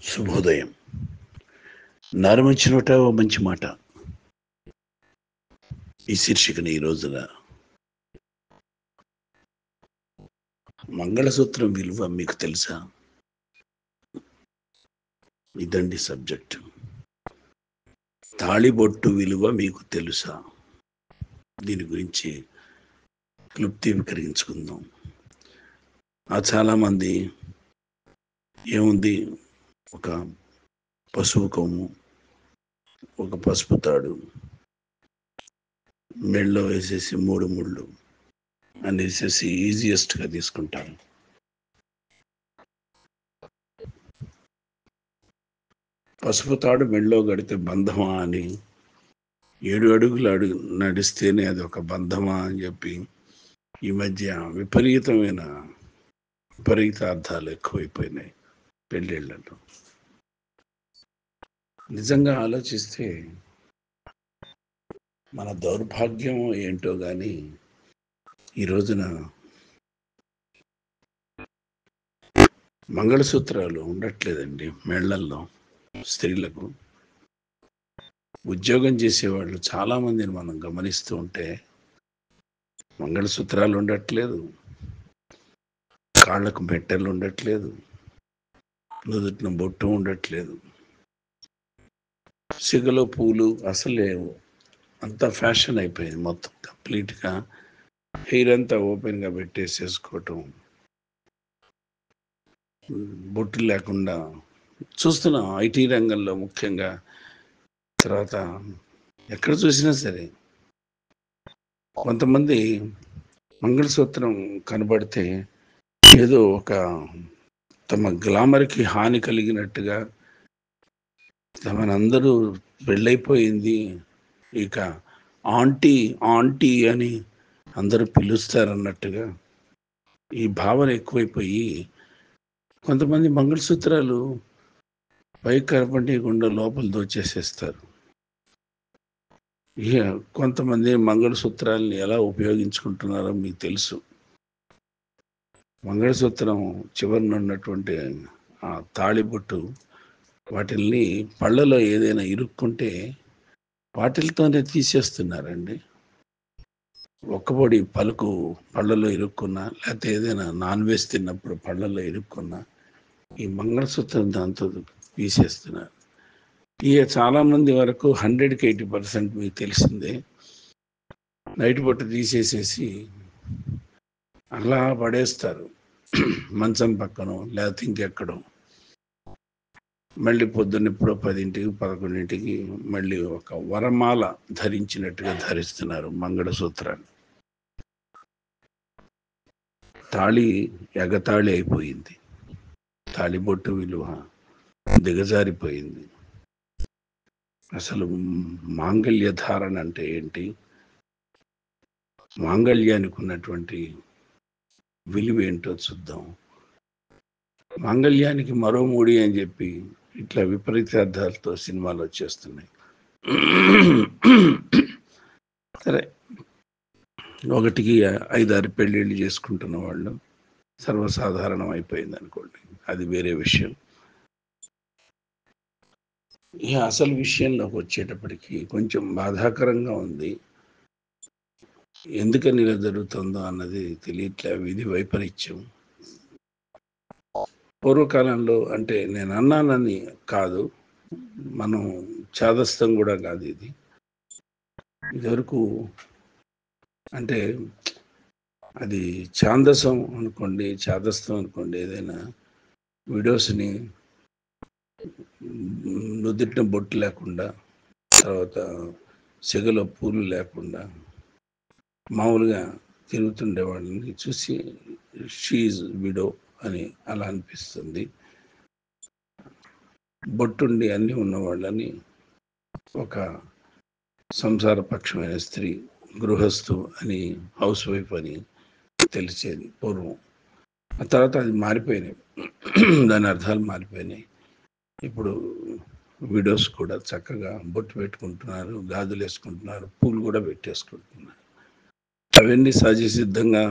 శుభోదయం. నారమంచినోట ఓ మంచి మాట. ఈ శీర్షికన ఈ రోజున మంగళసూత్రం విలువ మీకు తెలుసా? ఇదండి సబ్జెక్ట్. తాళిబొట్టు విలువ మీకు తెలుసా? దీని గురించి క్లుప్తీకరించుకుందాం. చాలామంది ఏముంది, ఒక పసుపు కొమ్ము, ఒక పసుపు తాడు మెళ్ళో వేసేసి 3 ముళ్ళు అనేసేసి ఈజియెస్ట్గా తీసుకుంటారు. పసుపు తాడు మెళ్ళో గడితే బంధమా అని, 7 అడుగులు నడిస్తేనే అది ఒక బంధమా అని చెప్పి ఈ మధ్య విపరీతార్థాలు ఎక్కువైపోయినాయి పెళ్ళిళ్ళలో. నిజంగా ఆలోచిస్తే మన దౌర్భాగ్యం ఏంటో కానీ ఈ రోజున మంగళసూత్రాలు ఉండట్లేదండి మెళ్ళల్లో. స్త్రీలకు ఉద్యోగం చేసేవాళ్ళు చాలామందిని మనం గమనిస్తూ ఉంటే మంగళసూత్రాలు ఉండట్లేదు, కాళ్ళకు మెట్టెలు ఉండట్లేదు, నుదుటిన బొట్టు ఉండట్లేదు, సిగలో పూలు అసలు లేవు. అంతా ఫ్యాషన్ అయిపోయింది మొత్తం. కంప్లీట్గా హెయిర్ అంతా ఓపెన్గా పెట్టేసేసుకోవటం, బొట్టు లేకుండా చూస్తున్నాం ఐటీ రంగంలో ముఖ్యంగా. తర్వాత ఎక్కడ చూసినా సరే కొంతమంది మంగళసూత్రం కనబడితే ఏదో ఒక తమ గ్లామర్కి హాని కలిగినట్టుగా, తమనందరూ పెళ్ళైపోయింది ఇక ఆంటీ ఆంటీ అని అందరూ పిలుస్తారన్నట్టుగా ఈ భావన ఎక్కువైపోయి కొంతమంది మంగళసూత్రాలు పైకి కనపడకుండా లోపల దోచేసేస్తారు. ఇక కొంతమంది మంగళసూత్రాలని ఎలా ఉపయోగించుకుంటున్నారో మీకు తెలుసు. మంగళసూత్రం చివరిన ఉన్నటువంటి ఆ తాళిబొట్టు, వాటిల్ని పళ్ళలో ఏదైనా ఇరుక్కుంటే వాటిలతోనే తీసేస్తున్నారండి. ఒక్కబొడి పలుకు పళ్ళలో ఇరుక్కున్నా, లేకపోతే ఏదైనా నాన్ వెజ్ తిన్నప్పుడు పళ్ళలో ఇరుక్కున్నా ఈ మంగళసూత్రం దాంతో తీసేస్తున్నారు. ఇక చాలామంది వరకు 100కి 80% మీకు తెలిసిందే, నైట్ బొట్టు తీసేసేసి అలా పడేస్తారు మంచం పక్కనో లేకపోతే ఇంకెక్కడో. మళ్ళీ పొద్దున్న ఎప్పుడో 10ంటికి 11ంటికి మళ్ళీ ఒక వరమాల ధరించినట్టుగా ధరిస్తున్నారు మంగళసూత్రాన్ని. తాళి ఎగతాళి అయిపోయింది, తాళిబొట్టు విలువ దిగజారిపోయింది. అసలు మాంగళ్య ధారణ అంటే ఏంటి, మాంగళ్యానికి ఉన్నటువంటి విలువ ఏంటో చూద్దాం. మాంగళ్యానికి మరో ముడి అని చెప్పి ఇట్లా విపరీతార్థాలతో సినిమాలు వచ్చేస్తున్నాయి. సరే, 1కి 5-6 పెళ్ళిళ్ళు చేసుకుంటున్న వాళ్ళు సర్వసాధారణం అయిపోయింది అనుకోండి, అది వేరే విషయం. ఈ అసలు విషయంలోకి వచ్చేటప్పటికి కొంచెం బాధాకరంగా ఉంది. ఎందుకని ఇలా జరుగుతుందో అన్నది తెలియట్లే. విధి వైపరీత్యం. పూర్వకాలంలో, అంటే నేను అన్నానని కాదు, మనం చాదస్తం కూడా కాదు ఇది. ఇదివరకు అంటే అది ఛాందసం అనుకోండి, చాదస్తం అనుకోండి, ఏదైనా వీడియోస్ని నుదిటిన బొట్టు లేకుండా, తర్వాత సెగలో పూలు లేకుండా మామూలుగా తిరుగుతుండే వాళ్ళని చూసి షీజ్ విడో అని అలా అనిపిస్తుంది. బొట్టుండి అన్నీ ఉన్నవాళ్ళని ఒక సంసారపక్షమైన స్త్రీ, గృహస్థు అని, హౌస్ వైఫ్ అని తెలిసేది పూర్వం. ఆ తర్వాత అది మారిపోయినాయి, దాని అర్థాలు మారిపోయినాయి. ఇప్పుడు వీడియోస్ కూడా చక్కగా బొట్టు పెట్టుకుంటున్నారు, గాజులు వేసుకుంటున్నారు, పూలు కూడా పెట్టేసుకుంటున్నారు. అవన్నీ సహజసిద్ధంగా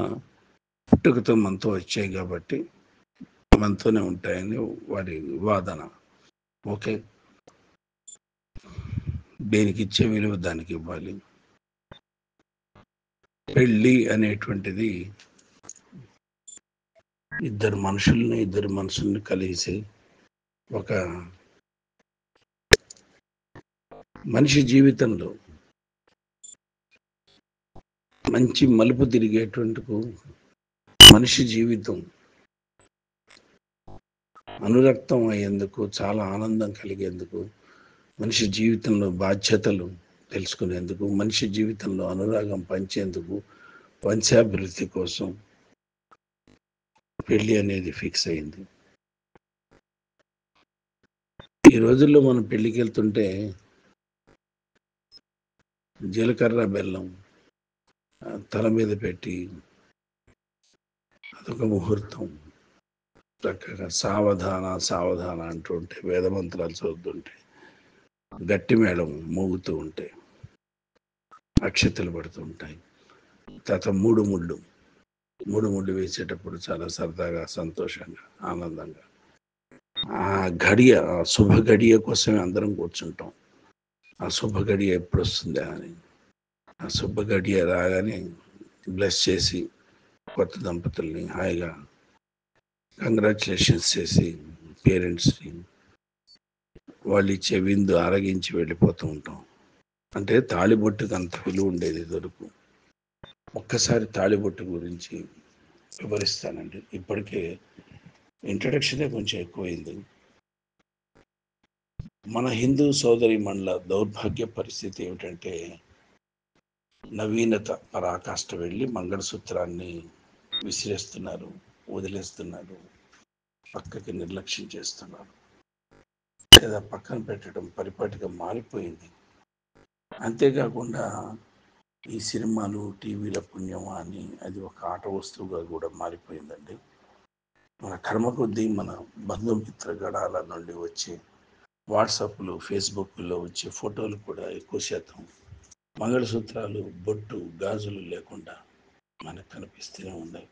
పుట్టుకతో మనతో వచ్చాయి కాబట్టి మనతోనే ఉంటాయని వారి వాదన. ఓకే, దేనికి ఇచ్చే విలువ దానికి ఇవ్వాలి. పెళ్ళి అనేటువంటిది ఇద్దరు మనుషుల్ని కలిసి ఒక మనిషి జీవితంలో మంచి మలుపు తిరిగేటువంటి మనిషి జీవితం అనురక్తం అయ్యేందుకు, చాలా ఆనందం కలిగేందుకు, మనిషి జీవితంలో బాధ్యతలు తెలుసుకునేందుకు, మనిషి జీవితంలో అనురాగం పంచేందుకు, వంశాభివృద్ధి కోసం పెళ్ళి అనేది ఫిక్స్ అయింది. ఈ రోజుల్లో మనం పెళ్ళికి వెళ్తుంటే జీలకర్ర బెల్లం తల మీద పెట్టి అదొక ముహూర్తం, చక్కగా సావధాన సావధాన అంటుంటే, వేదమంత్రాలు చదువుతుంటే, గట్టి మేళం మోగుతూ ఉంటే, అక్షతలు పడుతూ ఉంటాయి. తర్వాత మూడు ముళ్ళు వేసేటప్పుడు చాలా సరదాగా, సంతోషంగా, ఆనందంగా ఆ గడియ, ఆ శుభ గడియ కోసమే అందరం కూర్చుంటాం. ఆ శుభ గడియ ఎప్పుడు వస్తుందా అని. ఆ శుభ గడియ రాగానే బ్లెస్ చేసి కొత్త దంపతుల్ని హాయిగా కంగ్రాచులేషన్స్ చేసి పేరెంట్స్ని వాళ్ళు ఇచ్చే విందు ఆరగించి వెళ్ళిపోతూ ఉంటాం. అంటే తాళిబొట్టుకు అంత విలువ ఉండేది దొరుకు. ఒక్కసారి తాళిబొట్టు గురించి వివరిస్తానండి. ఇప్పటికే ఇంట్రడక్షనే కొంచెం ఎక్కువైంది. మన హిందూ సోదరి మండల దౌర్భాగ్య పరిస్థితి ఏమిటంటే, నవీనత పరాకాష్ట వెళ్ళి మంగళసూత్రాన్ని విసిరేస్తున్నారు, వదిలేస్తున్నారు, పక్కకి నిర్లక్ష్యం చేస్తున్నారు, లేదా పక్కన పెట్టడం పరిపాటిగా మారిపోయింది. అంతేకాకుండా ఈ సినిమాలు, టీవీల పుణ్యమా అని అది ఒక ఆట వస్తువుగా కూడా మారిపోయిందండి. మన కర్మ కొద్దీ మన బంధుమిత్ర గణాల నుండి వచ్చే వాట్సాప్లు, ఫేస్బుక్లో వచ్చే ఫోటోలు కూడా ఎక్కువ శాతం మంగళసూత్రాలు, బొట్టు, గాజులు లేకుండా మనకు కనిపిస్తూనే ఉన్నాయి.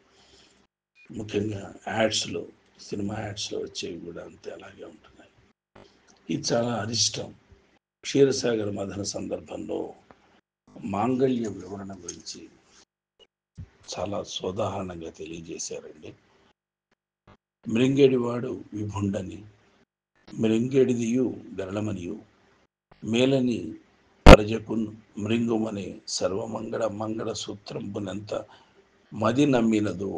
ముఖ్యంగా యాడ్స్లో, సినిమా యాడ్స్లో వచ్చేవి కూడా అంతే అలాగే ఉంటున్నాయి. ఇది చాలా అరిష్టం. క్షీరసాగర మథన సందర్భంలో మాంగళ్య వివరణ గురించి చాలా సోదాహరణంగా తెలియజేశారండి. మృంగేడివాడు విభుండని, మృంగేడిదియు గరళమనియు, మేలని ప్రజకున్ మృంగుమనే సర్వమంగళ మంగళ సూత్రంబునంత మది నమ్మినదో.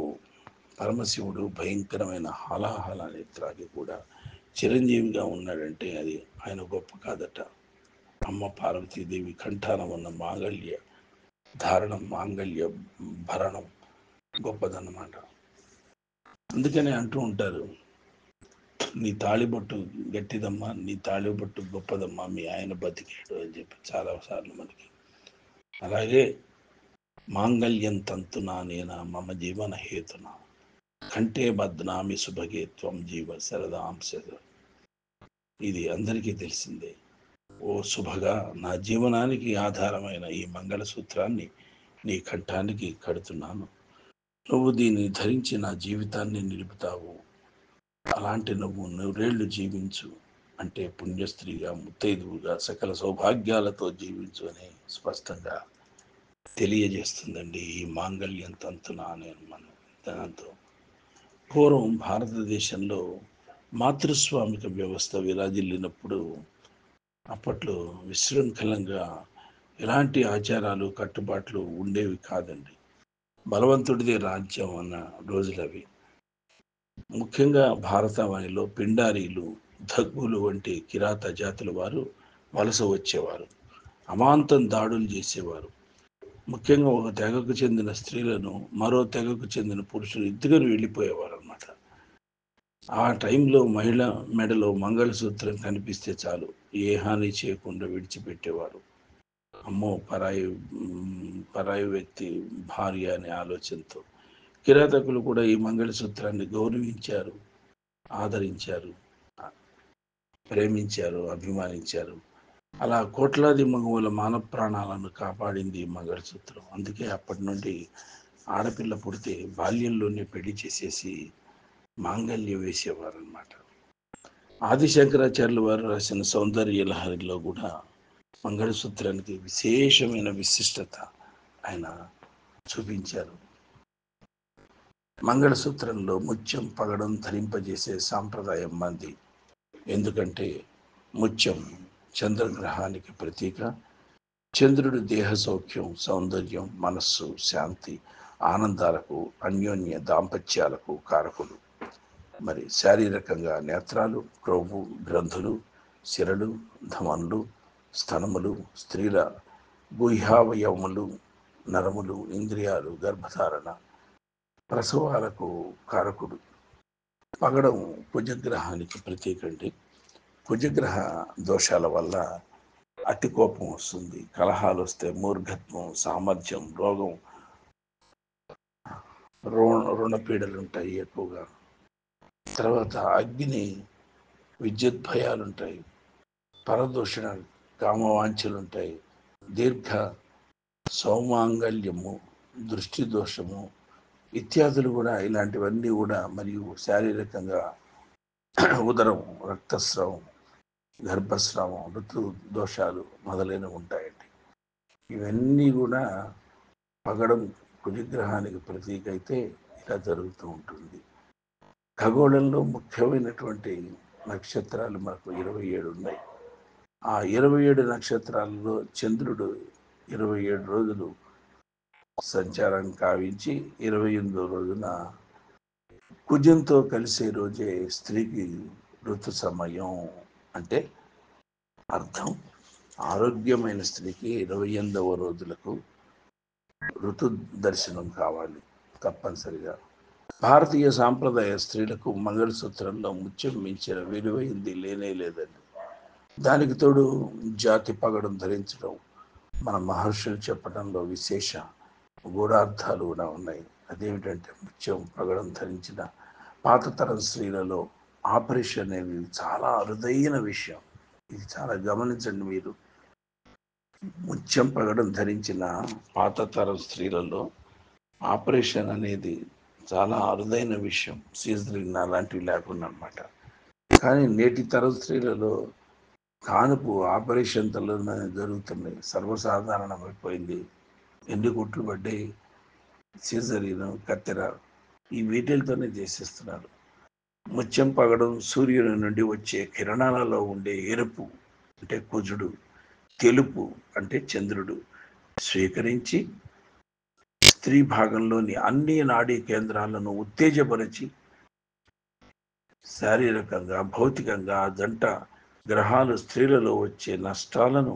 పరమశివుడు భయంకరమైన హలాహలాన్ని త్రాగి కూడా చిరంజీవిగా ఉన్నాడంటే అది ఆయన గొప్ప కాదట. అమ్మ పార్వతీదేవి కంఠాన ఉన్న మాంగళ్య ధారణం, మాంగళ్య భరణం గొప్పదన్నమాట. అందుకనే అంటూ ఉంటారు, నీ తాళిబొట్టు గట్టిదమ్మా, నీ తాళిబొట్టు గొప్పదమ్మా, మీ ఆయన బతికాడు అని చెప్పి చాలాసార్లు మనకి. అలాగే మాంగళ్యం తంతునా నేనా మమ జీవన హేతున కంటే బద్నామి సుభగే త్వం జీవ శరదాంశ. ఇది అందరికీ తెలిసిందే. ఓ శుభగా, నా జీవనానికి ఆధారమైన ఈ మంగళసూత్రాన్ని నీ కంఠానికి కడుతున్నాను. నువ్వు దీన్ని ధరించి నా జీవితాన్ని నిలుపుతావు. అలాంటి నువ్వు నూరేళ్లు జీవించు, అంటే పుణ్యస్త్రీగా, ముత్తైదువుగా, సకల సౌభాగ్యాలతో జీవించు అని స్పష్టంగా తెలియజేస్తుందండి ఈ మాంగళ్యం తంతున అనే మనం దాంతో. పూర్వం భారతదేశంలో మాతృస్వామిక వ్యవస్థ విరాజిల్లినప్పుడు అప్పట్లో విశృంఖలంగా ఎలాంటి ఆచారాలు, కట్టుబాట్లు ఉండేవి కాదండి. బలవంతుడిదే రాజ్యం అన్న రోజులు అవి. ముఖ్యంగా భారతావనిలో పిండారీలు, దగ్గులు వంటి కిరాత జాతుల వారు వలస వచ్చేవారు, అమాంతం దాడులు చేసేవారు. ముఖ్యంగా ఒక తెగకు చెందిన స్త్రీలను మరో తెగకు చెందిన పురుషులు ఎత్తుకొని వెళ్ళిపోయేవారు అన్నమాట. ఆ టైంలో మహిళ మెడలో మంగళసూత్రం కనిపిస్తే చాలు, ఏ హాని చేయకుండా విడిచిపెట్టేవారు. అమ్మో, పరాయి వ్యక్తి భార్య అనే ఆలోచనతో కిరాతకులు కూడా ఈ మంగళసూత్రాన్ని గౌరవించారు, ఆదరించారు, ప్రేమించారు, అభిమానించారు. అలా కోట్లాది మగవుల మానవ ప్రాణాలను కాపాడింది ఈ మంగళసూత్రం. అందుకే అప్పటి నుండి ఆడపిల్ల పుడితే బాల్యంలోనే పెళ్లి చేసేసి మాంగళ్యం వేసేవారు అనమాట. ఆదిశంకరాచార్యులు వారు రాసిన సౌందర్య లహరిలో కూడా మంగళసూత్రానికి విశేషమైన విశిష్టత ఆయన చూపించారు. మంగళసూత్రంలో ముత్యం పగడం ధరింపజేసే సాంప్రదాయం మంది. ఎందుకంటే ముత్యం చంద్రగ్రహానికి ప్రతీక. చంద్రుడు దేహ సౌఖ్యం, సౌందర్యం, మనస్సు, శాంతి, ఆనందాలకు, అన్యోన్య దాంపత్యాలకు కారకుడు. మరి శారీరకంగా నేత్రాలు, క్రొవ్వు, గ్రంథులు, సిరలు, ధమనులు, స్తనములు, స్త్రీల గుహ్యావయవములు, నరములు, ఇంద్రియాలు, గర్భధారణ, ప్రసవాలకు కారకుడు. పగడం కుజగ్రహానికి ప్రతీక అండి. కుజగ్రహ దోషాల వల్ల అతి కోపం వస్తుంది, కలహాలు వస్తే మూర్ఘత్వం, సామర్థ్యం, రోగం, రుణపీడలు ఉంటాయి ఎక్కువగా. తర్వాత అగ్ని, విద్యుత్ భయాలు ఉంటాయి, పరదూషణ, కామవాంఛలు ఉంటాయి, దీర్ఘ సౌమాంగల్యము, దృష్టి దోషము ఇత్యాదులు కూడా, ఇలాంటివన్నీ కూడా. మరియు శారీరకంగా ఉదరం, రక్తస్రావం, గర్భస్రావం, ఋతు దోషాలు మొదలైనవి ఉంటాయండి. ఇవన్నీ కూడా పగడం కుజగ్రహానికి ప్రతీక అయితే ఇలా జరుగుతూ ఉంటుంది. ఖగోళంలో ముఖ్యమైనటువంటి నక్షత్రాలు మనకు 27 ఉన్నాయి. ఆ 27 నక్షత్రాలలో చంద్రుడు 27 రోజులు సంచారం కావించి 28వ రోజున కుజంతో కలిసే రోజే స్త్రీకి ఋతు సమయం. అంటే అర్థం, ఆరోగ్యమైన స్త్రీకి 28వ రోజులకు ఋతు దర్శనం కావాలి తప్పనిసరిగా. భారతీయ సాంప్రదాయ స్త్రీలకు మంగళసూత్రంలో ముత్యం మించిన విలువైంది లేనే లేదండి. దానికి తోడు జాతి పగడం ధరించడం మన మహర్షులు చెప్పడంలో విశేష గూఢార్థాలు కూడా ఉన్నాయి. అదేమిటంటే ముత్యం పగడం ధరించిన పాత తరం స్త్రీలలో ఆపరేషన్ అనేది చాలా అరుదైన విషయం. ఇది చాలా గమనించండి మీరు. ముత్యం పగడం ధరించిన పాత తరం స్త్రీలలో ఆపరేషన్ అనేది చాలా అరుదైన విషయం, సీజరింగ్ అలాంటివి లేకుండా అనమాట. కానీ నేటి తరం స్త్రీలలో కానుపు ఆపరేషన్లలోనే జరుగుతున్నాయి, సర్వసాధారణమైపోయింది. ఎన్ని కుట్లు పడ్డాయి, సీజరీను, కత్తెర, ఈ వీటిలతోనే చేసేస్తున్నారు. ముత్యం పగడం సూర్యుని నుండి వచ్చే కిరణాలలో ఉండే ఎరుపు అంటే కుజుడు, తెలుపు అంటే చంద్రుడు స్వీకరించి స్త్రీ భాగంలోని అన్ని నాడీ కేంద్రాలను ఉత్తేజపరిచి శారీరకంగా, భౌతికంగా జంట గ్రహాలు స్త్రీలలో వచ్చే నష్టాలను,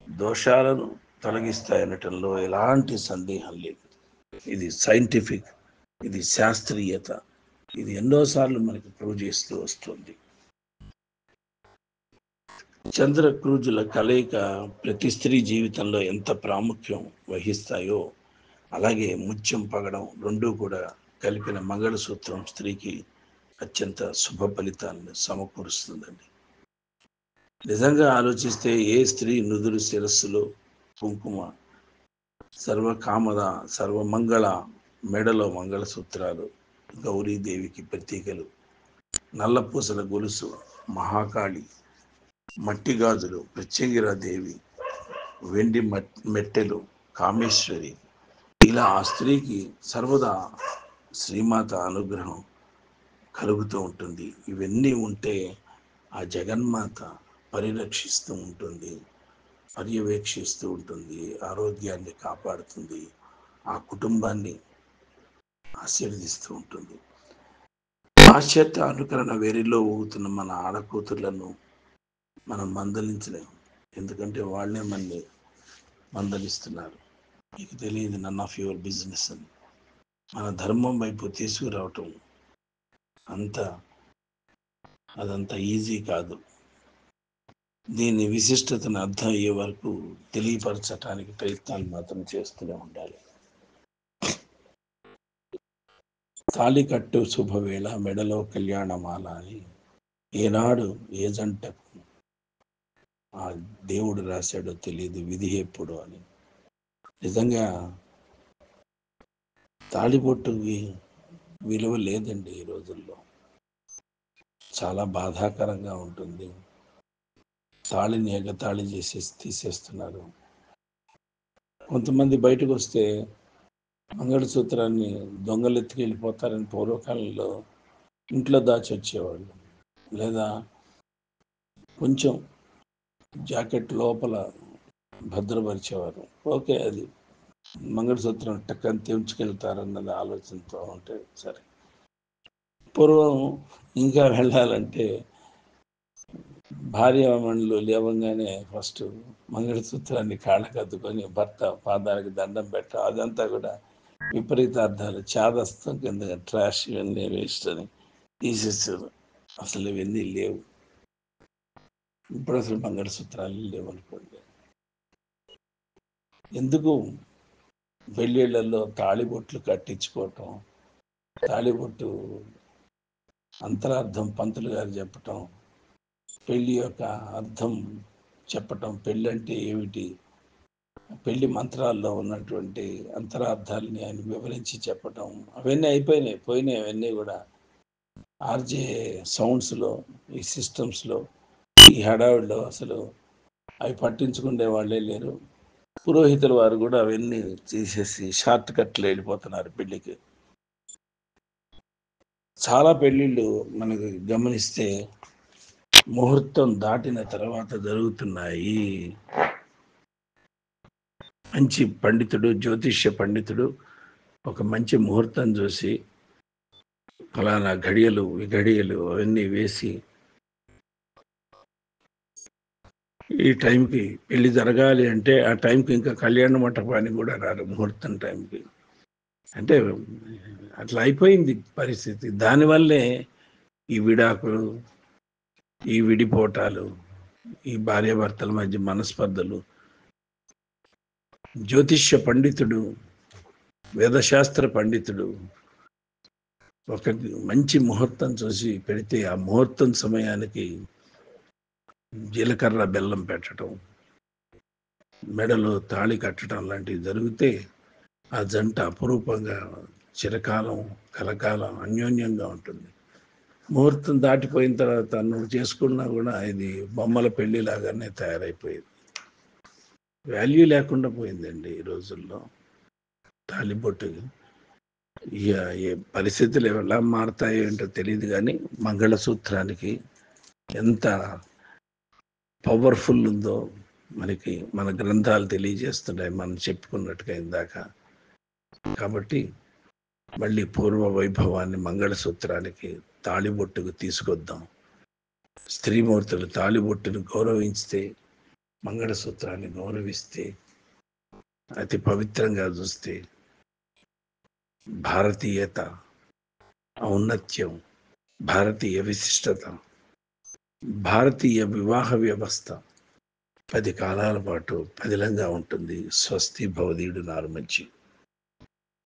దోషాలను తొలగిస్తాయనటంలో ఎలాంటి సందేహం లేదు. ఇది సైంటిఫిక్, ఇది శాస్త్రీయత, ఇది ఎన్నోసార్లు మనకి ప్రూవ్ చేస్తూ వస్తుంది. చంద్ర క్రూజుల కలయిక ప్రతి స్త్రీ జీవితంలో ఎంత ప్రాముఖ్యం వహిస్తాయో, అలాగే ముత్యం పగడం రెండూ కూడా కలిపిన మంగళసూత్రం స్త్రీకి అత్యంత శుభ ఫలితాలను సమకూరుస్తుందండి. నిజంగా ఆలోచిస్తే ఏ స్త్రీ నుదురు శిరస్సులో కుంకుమ, సర్వకామద, సర్వమంగళ, మెడలో మంగళసూత్రాలు గౌరీదేవికి ప్రతీకలు, నల్లపూసల గొలుసు మహాకాళి, మట్టి గాజులు ప్రత్యంగిరాదేవి, వెండి మెట్టెలు కామేశ్వరి, ఇలా ఆ స్త్రీకి సర్వదా శ్రీమాత అనుగ్రహం కలుగుతూ ఉంటుంది. ఇవన్నీ ఉంటే ఆ జగన్మాత పరిరక్షిస్తూ ఉంటుంది, పర్యవేక్షిస్తూ ఉంటుంది, ఆరోగ్యాన్ని కాపాడుతుంది, ఆ కుటుంబాన్ని ఆశీర్వదిస్తూ ఉంటుంది. పాశ్చాత్య అనుకరణ వేరిలో ఊగుతున్న మన ఆడకూతుర్లను మనం మందలించలేము, ఎందుకంటే వాళ్ళే మనల్ని మందలిస్తున్నారు. మీకు తెలియదు, నన్ ఆఫ్ యువర్ బిజినెస్ అని. మన ధర్మం వైపు తీసుకురావటం అదంతా ఈజీ కాదు. దీని విశిష్టతను అర్థం అయ్యే వరకు తెలియపరచటానికి ప్రయత్నాలు మాత్రం చేస్తూనే ఉండాలి. తాళికట్టు శుభవేళ, మెడలో కళ్యాణమాల అని ఏనాడు ఏ జంటకు ఆ దేవుడు రాశాడో తెలియదు, విధి ఎప్పుడు అని. నిజంగా తాళిబొట్టుకి విలువ లేదండి ఈ రోజుల్లో. చాలా బాధాకరంగా ఉంటుంది. తాళిని ఎగతాళి చేసేసి తీసేస్తున్నారు. కొంతమంది బయటకు వస్తే మంగళసూత్రాన్ని దొంగలు ఎత్తుకెళ్ళిపోతారని పూర్వకాలంలో ఇంట్లో దాచి వచ్చేవాళ్ళు, లేదా కొంచెం జాకెట్ లోపల భద్రపరిచేవారు. ఓకే, అది మంగళసూత్రం టక్కని తెంచుకెళ్తారన్నది ఆలోచనతో ఉంటే సరే. పూర్వం ఇంకా వెళ్ళాలంటే భార్యామణులు లేవంగానే ఫస్ట్ మంగళసూత్రాన్ని కాళ్ళకు అద్దుకొని భర్త పాదాలకు దండం పెట్టడం, అదంతా కూడా విపరీతార్థాలు, చాదస్తం కింద ట్రాష్, ఇవన్నీ వేస్ట్ అని తీసేసారు. అసలు ఇవన్నీ లేవు. ఇప్పుడు అసలు మంగళసూత్రాలు లేవనుకోండి. ఎందుకు పెళ్ళిళ్ళల్లో తాళిబొట్లు కట్టించుకోవటం, తాళిబొట్టు అంతరార్థం పంతులు గారు చెప్పటం, పెళ్ళి యొక్క అర్థం చెప్పటం, పెళ్ళి అంటే ఏమిటి, పెళ్లి మంత్రాల్లో ఉన్నటువంటి అంతరార్థాలని ఆయన వివరించి చెప్పటం, అవన్నీ పోయినాయి. అవన్నీ కూడా ఆర్జే సౌండ్స్లో, ఈ సిస్టమ్స్లో, ఈ హడావిడిలో అసలు అవి పట్టించుకునే వాళ్ళే లేరు. పురోహితుల వారు కూడా అవన్నీ తీసేసి షార్ట్ కట్లు వెళ్ళిపోతున్నారు పెళ్లికి. చాలా పెళ్ళిళ్ళు మనకు గమనిస్తే ముహూర్తం దాటిన తర్వాత జరుగుతున్నాయి. మంచి పండితుడు, జ్యోతిష్య పండితుడు ఒక మంచి ముహూర్తం చూసి ఫలానా ఘడియలు విఘడియలు అవన్నీ వేసి ఈ టైంకి పెళ్లి జరగాలి అంటే ఆ టైంకి ఇంకా కళ్యాణ మంటపానికి కూడా రారు ముహూర్తం టైంకి. అంటే అట్లా అయిపోయింది పరిస్థితి. దానివల్లే ఈ విడాకులు, ఈ విడిపోటాలు, ఈ భార్యాభర్తల మధ్య మనస్పర్ధలు. జ్యోతిష్య పండితుడు, వేదశాస్త్ర పండితుడు ఒక మంచి ముహూర్తం చూసి పెడితే ఆ ముహూర్తం సమయానికి జీలకర్ర బెల్లం పెట్టడం, మెడలో తాళి కట్టడం లాంటివి జరిగితే ఆ జంట అపురూపంగా చిరకాలం కలకాలం అన్యోన్యంగా ఉంటుంది. ముహూర్తం దాటిపోయిన తర్వాత నువ్వు చేసుకున్నా కూడా ఇది బొమ్మల పెళ్లి లాగానే తయారైపోయింది. వాల్యూ లేకుండా పోయిందండి ఈ రోజుల్లో తాలిబొట్టు. ఇక ఏ పరిస్థితులు ఎలా మారుతాయో ఏంటో తెలియదు, కానీ మంగళసూత్రానికి ఎంత పవర్ఫుల్ ఉందో మనకి మన గ్రంథాలు తెలియజేస్తున్నాయి, మనం చెప్పుకున్నట్టుగా ఇందాక. కాబట్టి మళ్ళీ పూర్వ వైభవాన్ని మంగళసూత్రానికి, తాళిబొట్టుకు తీసుకొద్దాం. స్త్రీమూర్తులు తాళిబొట్టును గౌరవించితే, మంగళసూత్రాన్ని గౌరవిస్తే, అతి పవిత్రంగా చూస్తే భారతీయత, ఔన్నత్యం, భారతీయ విశిష్టత, భారతీయ వివాహ వ్యవస్థ 10 కాలాల పాటు పదిలంగా ఉంటుంది. స్వస్తి భవదీయుడు నారుమంచి.